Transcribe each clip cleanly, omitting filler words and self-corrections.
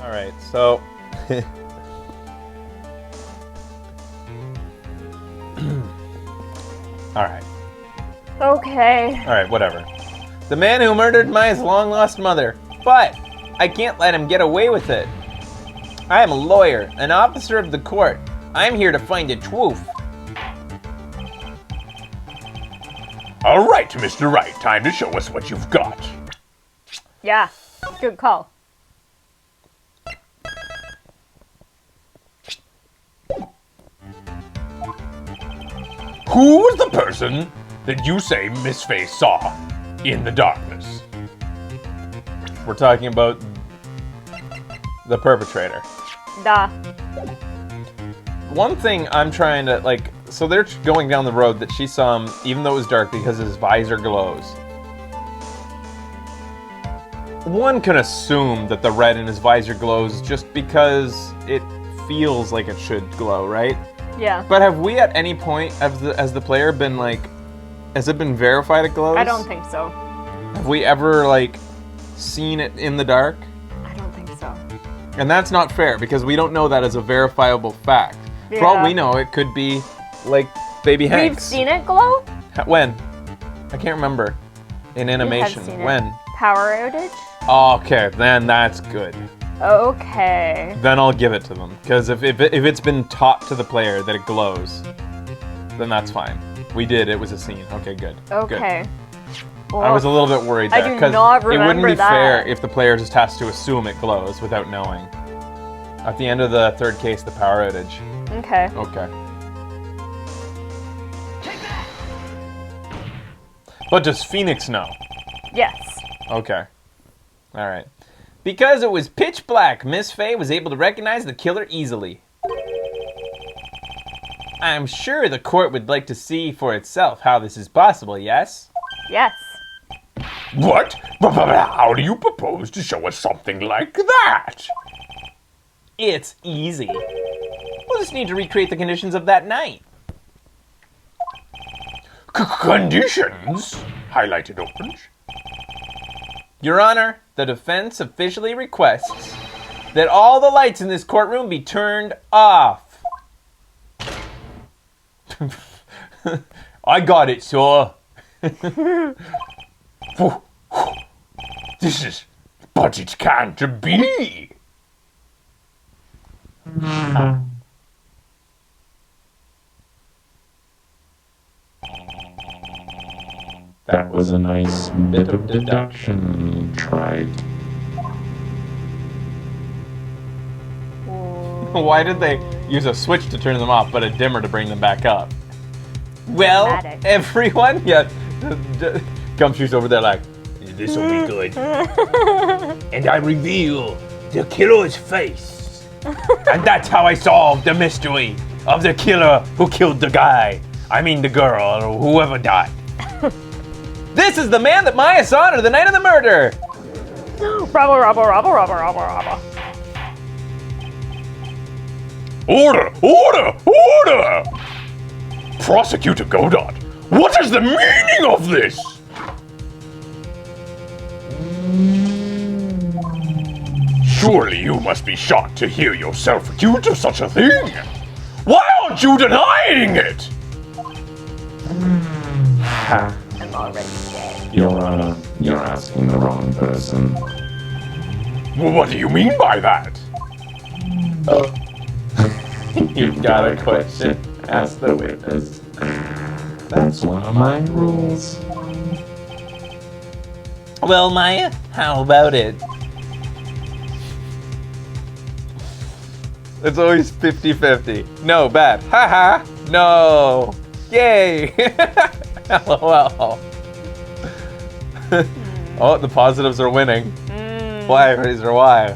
Alright, so... Alright. Okay. Alright, whatever. The man who murdered my long-lost mother. But I can't let him get away with it. I am a lawyer, an officer of the court. I'm here to find the truth. All right, Mr. Wright, time to show us what you've got. Yeah. Good call. Who was the person that you say Miss Faye saw in the darkness? We're talking about the perpetrator. Duh. One thing I'm trying to, like, so they're going down the road that she saw him, even though it was dark, because his visor glows. One can assume that the red in his visor glows just because it feels like it should glow, right? Yeah. But have we at any point, as the player, been like, has it been verified it glows? I don't think so. Have we ever, like, seen it in the dark? I don't think so. And that's not fair, because we don't know that as a verifiable fact. Yeah. For all we know, it could be, like, Baby Hanks. We've seen it glow? When? I can't remember. In animation. seen it. When? Power outage? Okay, then that's good. Okay. Then I'll give it to them. Because if it's been taught to the player that it glows, then that's fine. We did. It was a scene. Okay, good. Okay. Good. Well, I was a little bit worried I there. do 'cause not it wouldn't remember be fair that. if the player just has to assume it glows without knowing. At the end of the third case, the power outage. Okay. Okay. But does Phoenix know? Yes. Okay. Alright. Because it was pitch black, Miss Faye was able to recognize the killer easily. I'm sure the court would like to see for itself how this is possible, yes? Yes. What? How do you propose to show us something like that? It's easy. We'll just need to recreate the conditions of that night. Conditions? Highlighted orange. Your Honor, the defense officially requests that all the lights in this courtroom be turned off. I got it, sir. This is... But it can't be. That was a nice bit of deduction you tried. Why did they use a switch to turn them off, but a dimmer to bring them back up? Well, Dramatic. everyone, yeah, Gumshoe's over there like, This'll be good. And I reveal the killer's face. And that's how I solved the mystery of the killer who killed the guy. I mean the girl, or whoever died. this is the man that Maya saw on the night of the murder. Robber. Order! Prosecutor Godot, what is the meaning of this? Surely you must be shocked to hear yourself accused of such a thing. Why aren't you denying it? I'm already dead. Your Honor, you're asking the wrong person. Well, what do you mean by that? You've got a question. Ask the witness. That's one of my rules. Well, Maya, how about it? It's always 50-50. No, bad. Haha. No. Yay. LOL. Oh, the positives are winning. Why, Razor? Why?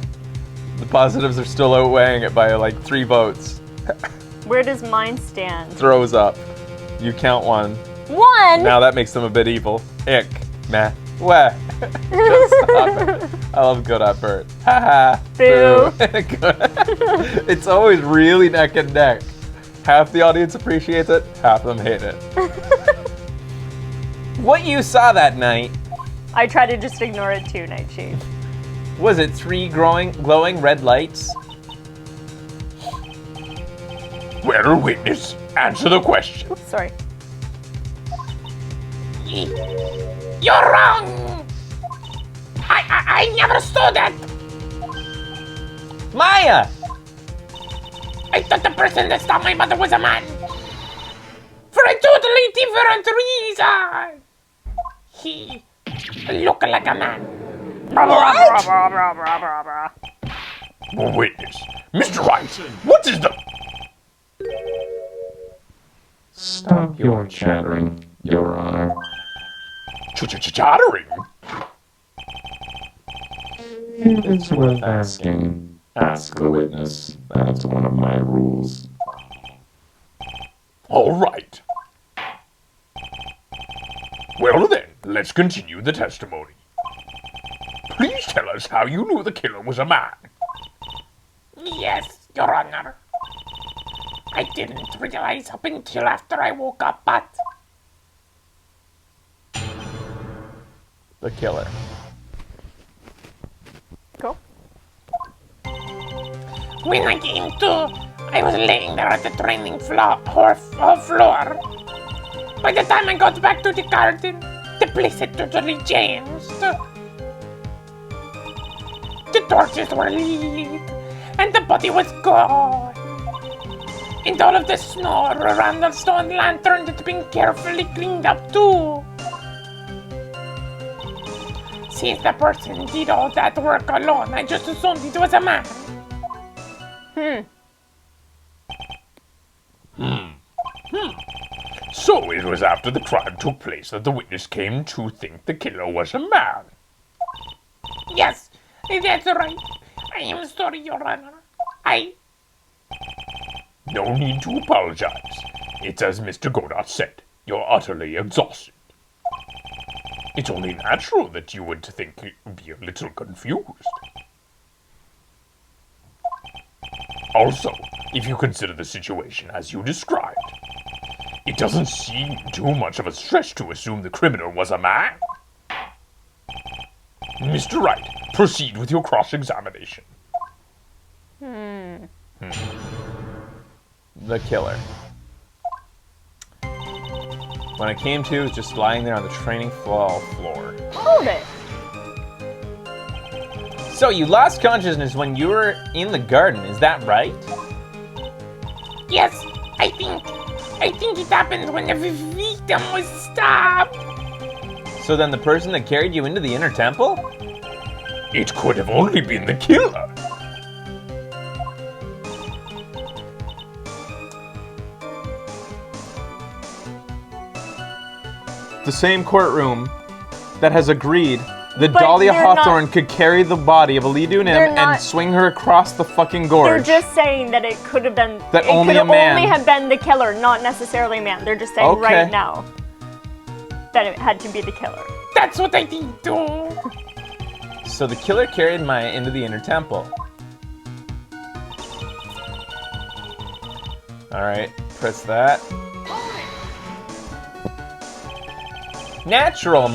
The positives are still outweighing it by like 3 votes. Where does mine stand? Throws up. You count 1. 1! Now that makes them a bit evil. Ick. Meh. Wah. Just stop it. I love good at Bert. Haha. Boo. It's always really neck and neck. Half the audience appreciates it, half of them hate it. What you saw that night? I try to just ignore it too, Nightshade. Was it 3 glowing red lights? Well, witness, answer the question. Oops, sorry. You're wrong! I never saw that! Maya! I thought the person that stopped my mother was a man. For a totally different reason. He looked like a man. Witness, Mr. Wright, what is the... Stop your chattering, Your Honor. Chattering? It is worth asking. Ask the witness. That's one of my rules. All right. Well then, let's continue the testimony. Please tell us how you knew the killer was a man. Yes, Your Honor. I didn't realize up until after I woke up, but... The killer. Go. When I came to, I was laying there at the training floor. By the time I got back to the garden, the place had totally changed. The torches were lit, and the body was gone. And all of the snow around the stone lantern had been carefully cleaned up too. Since the person did all that work alone, I just assumed it was a man. So it was after the crime took place that the witness came to think the killer was a man. Yes, that's right. I am sorry, Your Honor. No need to apologize. It's as Mr. Godot said. You're utterly exhausted. It's only natural that you would think you'd be a little confused. Also, if you consider the situation as you described, it doesn't seem too much of a stretch to assume the criminal was a man. Mr. Wright, proceed with your cross-examination. The killer. When I came to, it was just lying there on the training floor. Hold it. So you lost consciousness when you were in the garden, is that right? Yes, I think it happened when the victim was stabbed. So then the person that carried you into the inner temple? It could have only been the killer. The same courtroom that has agreed that But Dahlia they're not- Hawthorne could carry the body of Alidu Nim They're and not- swing her across the fucking They're gorge. just saying that it could have been. That it only could a man- only have been the killer, not necessarily a man. They're just saying Okay. right now that it had to be the killer. That's what I think too. So the killer carried Maya into the inner temple. Alright, press that. Natural,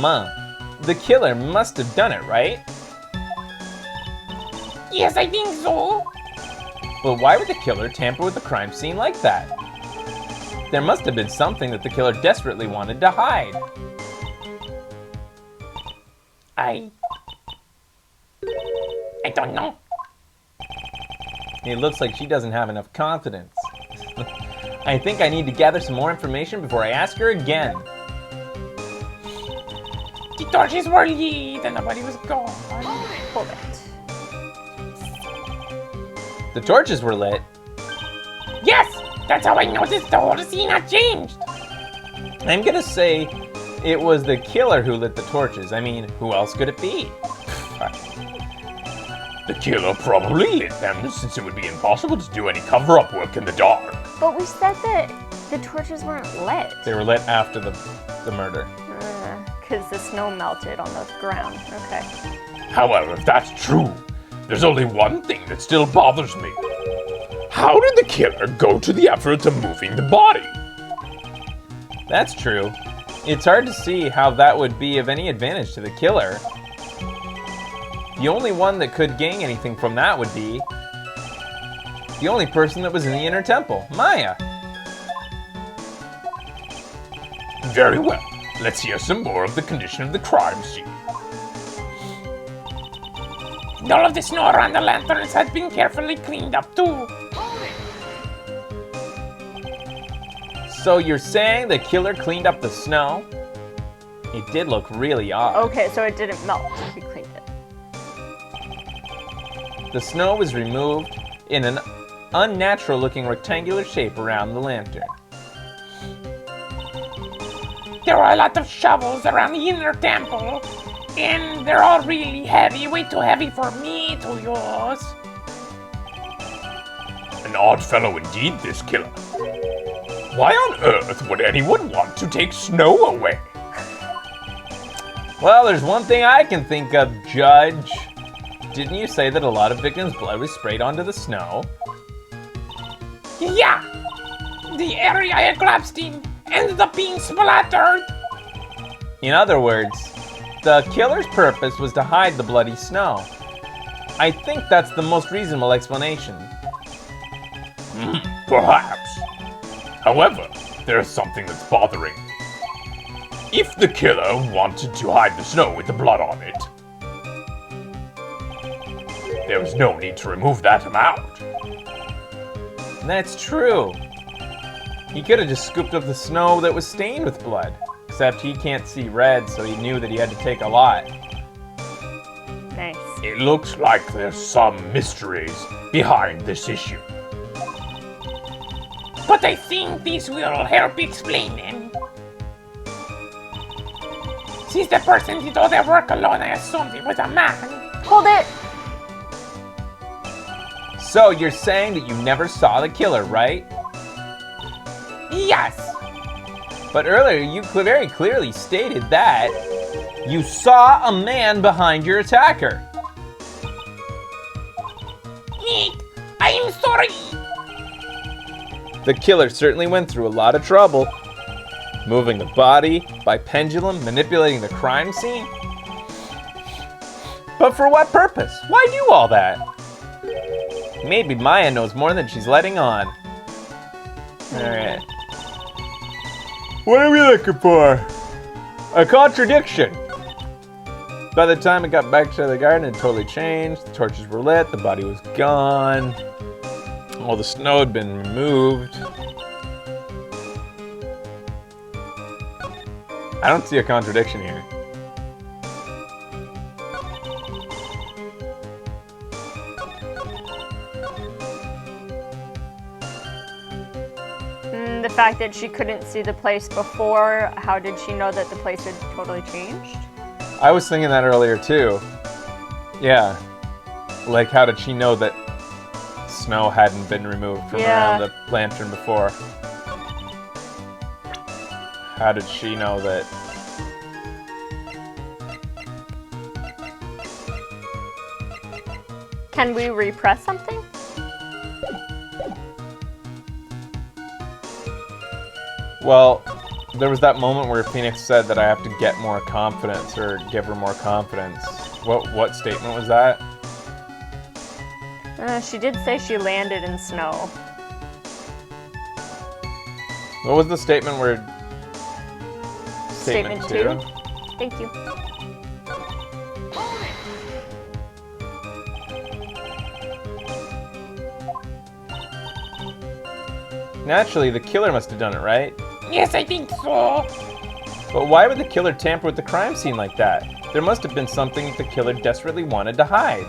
the killer must have done it, right? Yes, I think so. But why would the killer tamper with the crime scene like that? There must have been something that the killer desperately wanted to hide. I don't know. It looks like she doesn't have enough confidence. I think I need to gather some more information before I ask her again. The torches were lit and the body was gone. Hold it. The torches were lit. Yes, that's how I noticed the whole scene had changed. I'm gonna say it was the killer who lit the torches. I mean, who else could it be? The killer probably lit them, since it would be impossible to do any cover-up work in the dark. But we said that the torches weren't lit. They were lit after the murder. Because the snow melted on the ground. Okay. However, if that's true, there's only one thing that still bothers me. How did the killer go to the effort of moving the body? That's true. It's hard to see how that would be of any advantage to the killer. The only one that could gain anything from that would be the only person that was in the inner temple, Maya. Very well. Let's hear some more of the condition of the crime scene. All of the snow around the lanterns has been carefully cleaned up too. So you're saying the killer cleaned up the snow? It did look really odd. Okay, so it didn't melt. He cleaned it. The snow was removed in an unnatural-looking rectangular shape around the lantern. There are a lot of shovels around the inner temple, and they're all really heavy, way too heavy for me to use. An odd fellow indeed, this killer. Why on earth would anyone want to take snow away? Well, there's one thing I can think of, Judge. Didn't you say that a lot of victims' blood was sprayed onto the snow? Yeah! The area I collapsed in ended up being splattered. In other words, the killer's purpose was to hide the bloody snow. I think that's the most reasonable explanation. Perhaps. However, there's something that's bothering me. If the killer wanted to hide the snow with the blood on it, there was no need to remove that amount. That's true. He could have just scooped up the snow that was stained with blood. Except he can't see red, so he knew that he had to take a lot. Nice. It looks like there's some mysteries behind this issue. But I think this will help explain them. Since the person did all their work alone, I assumed it was a man. Hold it! So you're saying that you never saw the killer, right? Yes! But earlier you very clearly stated that you saw a man behind your attacker. I am sorry! The killer certainly went through a lot of trouble. Moving the body by pendulum, manipulating the crime scene. But for what purpose? Why do all that? Maybe Maya knows more than she's letting on. Alright. What are we looking for? A contradiction. By the time it got back to the garden, it totally changed. The torches were lit, the body was gone. All the snow had been removed. I don't see a contradiction here. The fact that she couldn't see the place before, how did she know that the place had totally changed? I was thinking that earlier too. Yeah. Like, how did she know that snow hadn't been removed from around the lantern before? How did she know that? Can we repress something? Well, there was that moment where Phoenix said that I have to get more confidence or give her more confidence. What statement was that? She did say she landed in snow. What was the statement where... Statement 2? Thank you. Naturally, the killer must have done it, right? Yes, I think so. But why would the killer tamper with the crime scene like that? There must have been something that the killer desperately wanted to hide.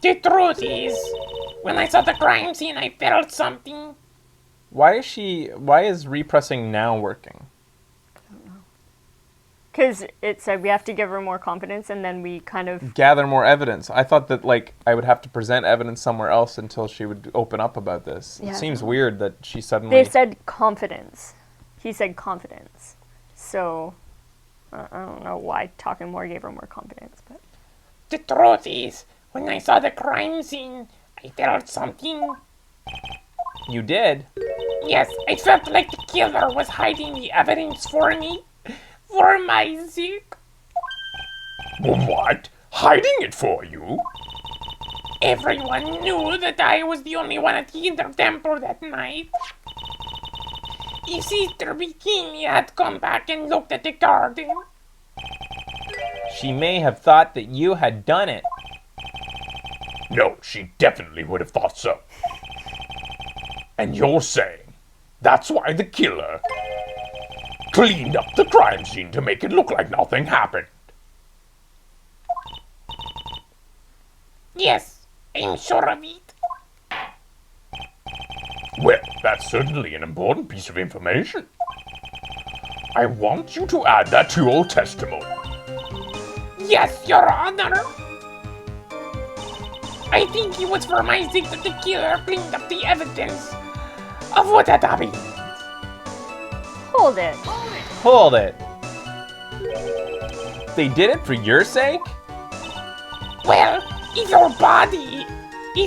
The truth is, when I saw the crime scene, I felt something. Why is repressing now working? Because it said we have to give her more confidence, and then we kind of... Gather more evidence. I thought that, like, I would have to present evidence somewhere else until she would open up about this. Yeah. It seems weird that she suddenly... They said confidence. He said confidence. So, I don't know why talking more gave her more confidence, but... The truth is, when I saw the crime scene, I felt something. You did? Yes, I felt like the killer was hiding the evidence for me. For my sake? What? Hiding it for you? Everyone knew that I was the only one at the Inter Temple that night. If Sister Bikini had come back and looked at the garden, She may have thought that you had done it. no, she definitely would have thought so. And you're saying that's why the killer cleaned up the crime scene to make it look like nothing happened? Yes, I'm sure of it. Well, that's certainly an important piece of information. I want you to add that to your testimony. Yes, Your Honor. I think it was for my sake that the killer cleaned up the evidence of what had happened. Hold it. Hold it. They did it for your sake? Well, if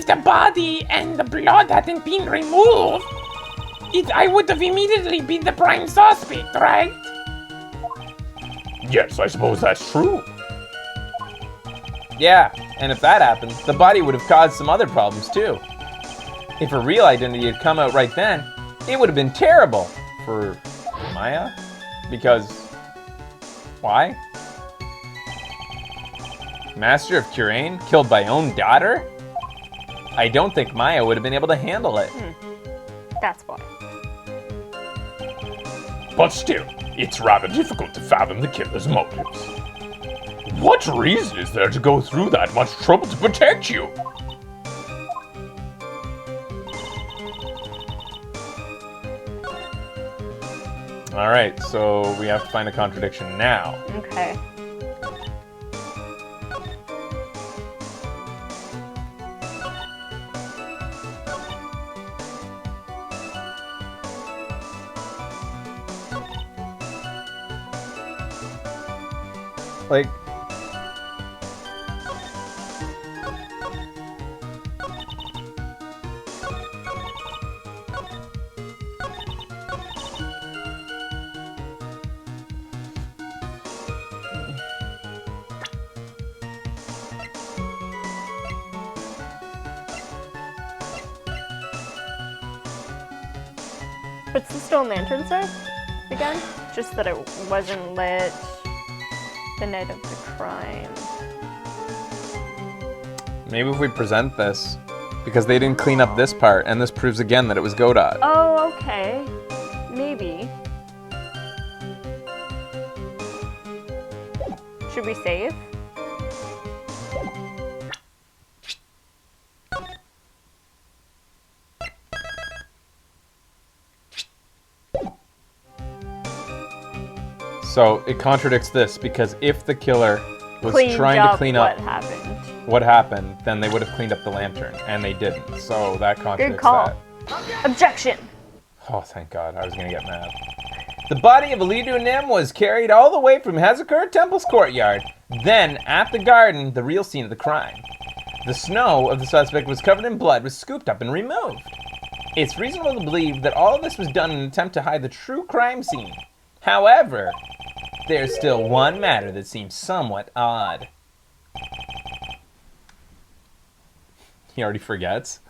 the body and the blood hadn't been removed, I would have immediately been the prime suspect, right? Yes, I suppose that's true. Yeah, and if that happened, the body would have caused some other problems too. If her real identity had come out right then, it would have been terrible for Maya. Because why? Master of Curain killed by own daughter? I don't think Maya would have been able to handle it. That's why. But still, it's rather difficult to fathom the killer's motives. What reason is there to go through that much trouble to protect you? All right, so we have to find a contradiction now. Okay. Like, What's the stone lantern say again? Just that it wasn't lit the night of the crime. maybe if we present this, because they didn't clean up this part, and this proves again that it was Godot. Oh, okay. Maybe. Should we save? So it contradicts this, because if the killer was Cleaned trying to up clean what up happened. what happened, then they would have cleaned up the lantern, and they didn't. So that contradicts Good call. that. Objection! Oh, thank God, I was gonna get mad. The body of Alidu Nim was carried all the way from Hazakura Temple's courtyard. Then, at the garden, the real scene of the crime. The snow of the suspect was covered in blood, was scooped up and removed. It's reasonable to believe that all of this was done in an attempt to hide the true crime scene. However, there's still one matter that seems somewhat odd. He already forgets.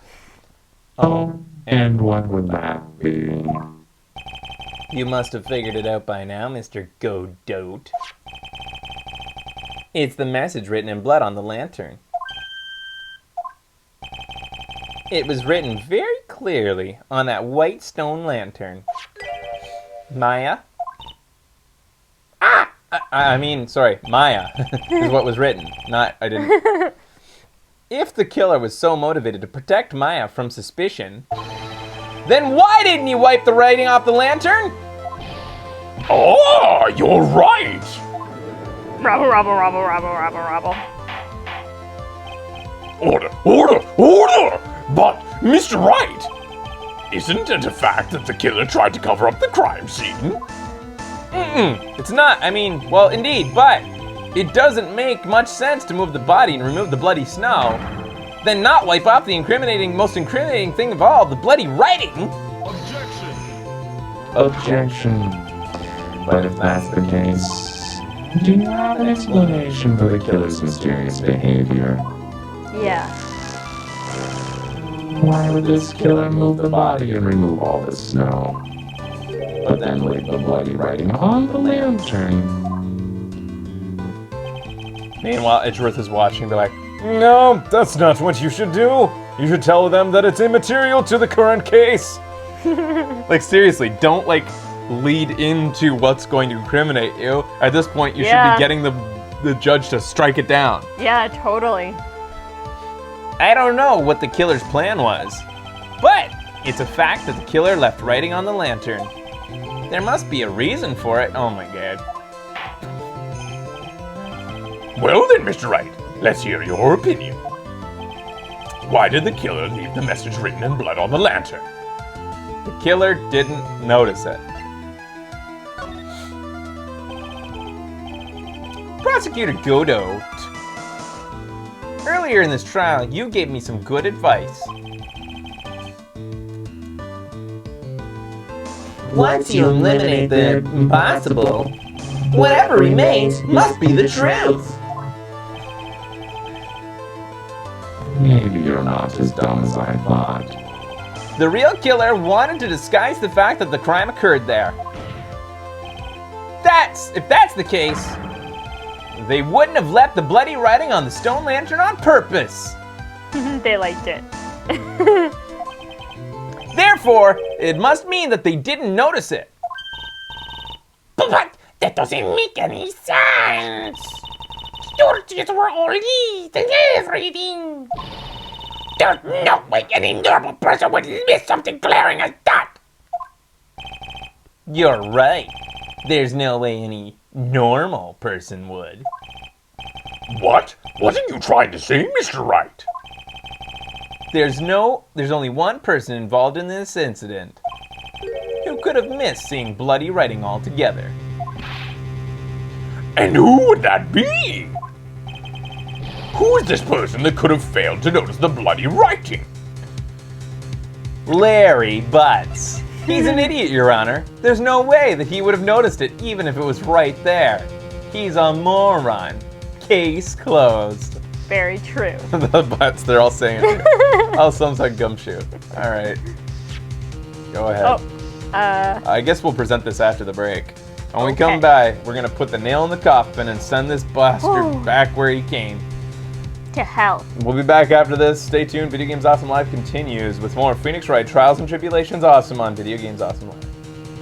Oh, and what would that be? You must have figured it out by now, Mr. Godot. It's the message written in blood on the lantern. It was written very clearly on that white stone lantern. Maya? I mean, sorry, Maya is what was written. Not, I didn't. If the killer was so motivated to protect Maya from suspicion, then why didn't he wipe the writing off the lantern? Oh, you're right. Robble, robble, robble, robble, robble, robble. Order, order, order! But, Mr. Wright, isn't it a fact that the killer tried to cover up the crime scene? It's not, I mean, well, indeed, but it doesn't make much sense to move the body and remove the bloody snow, then not wipe off the most incriminating thing of all, the bloody writing. Objection. But if that's the case, do you have an explanation for the killer's mysterious behavior? Yeah. Why would this killer move the body and remove all the snow, but then leave the bloody writing on the lantern? Meanwhile, Edgeworth is watching, be like, no, that's not what you should do. You should tell them that it's immaterial to the current case. Like, seriously, don't, like, lead into what's going to incriminate you. At this point, you should Yeah. be getting the judge to strike it down. Yeah, totally. I don't know what the killer's plan was, but it's a fact that the killer left writing on the lantern. There must be a reason for it. Oh my god. Well then, Mr. Wright, let's hear your opinion. Why did the killer leave the message written in blood on the lantern? The killer didn't notice it. Prosecutor Godot, earlier in this trial, you gave me some good advice. Once you eliminate the impossible, whatever remains must be the truth. Maybe you're not as dumb as I thought. The real killer wanted to disguise the fact that the crime occurred there. If that's the case, they wouldn't have left the bloody writing on the stone lantern on purpose. They liked it. Therefore, it must mean that they didn't notice it. But that doesn't make any sense. Storches were all leads and everything. There's no way any normal person would miss something glaring as that. You're right. There's no way any normal person would. What? What are you trying to say, Mr. Wright? There's only one person involved in this incident who could have missed seeing bloody writing altogether. And who would that be? Who is this person that could have failed to notice the bloody writing? Larry Butts. He's an idiot, Your Honor. There's no way that he would have noticed it even if it was right there. He's a moron. Case closed. Very true. The Butts, they're all saying it. Oh, sounds like gumshoe. All right. Go ahead. Oh, I guess we'll present this after the break. When we come Okay. back, we're going to put the nail in the coffin and send this bastard Whew. back where he came. to hell. We'll be back after this. Stay tuned. Video Games Awesome Live continues with more Phoenix Wright Trials and Tribulations Awesome on Video Games Awesome Live.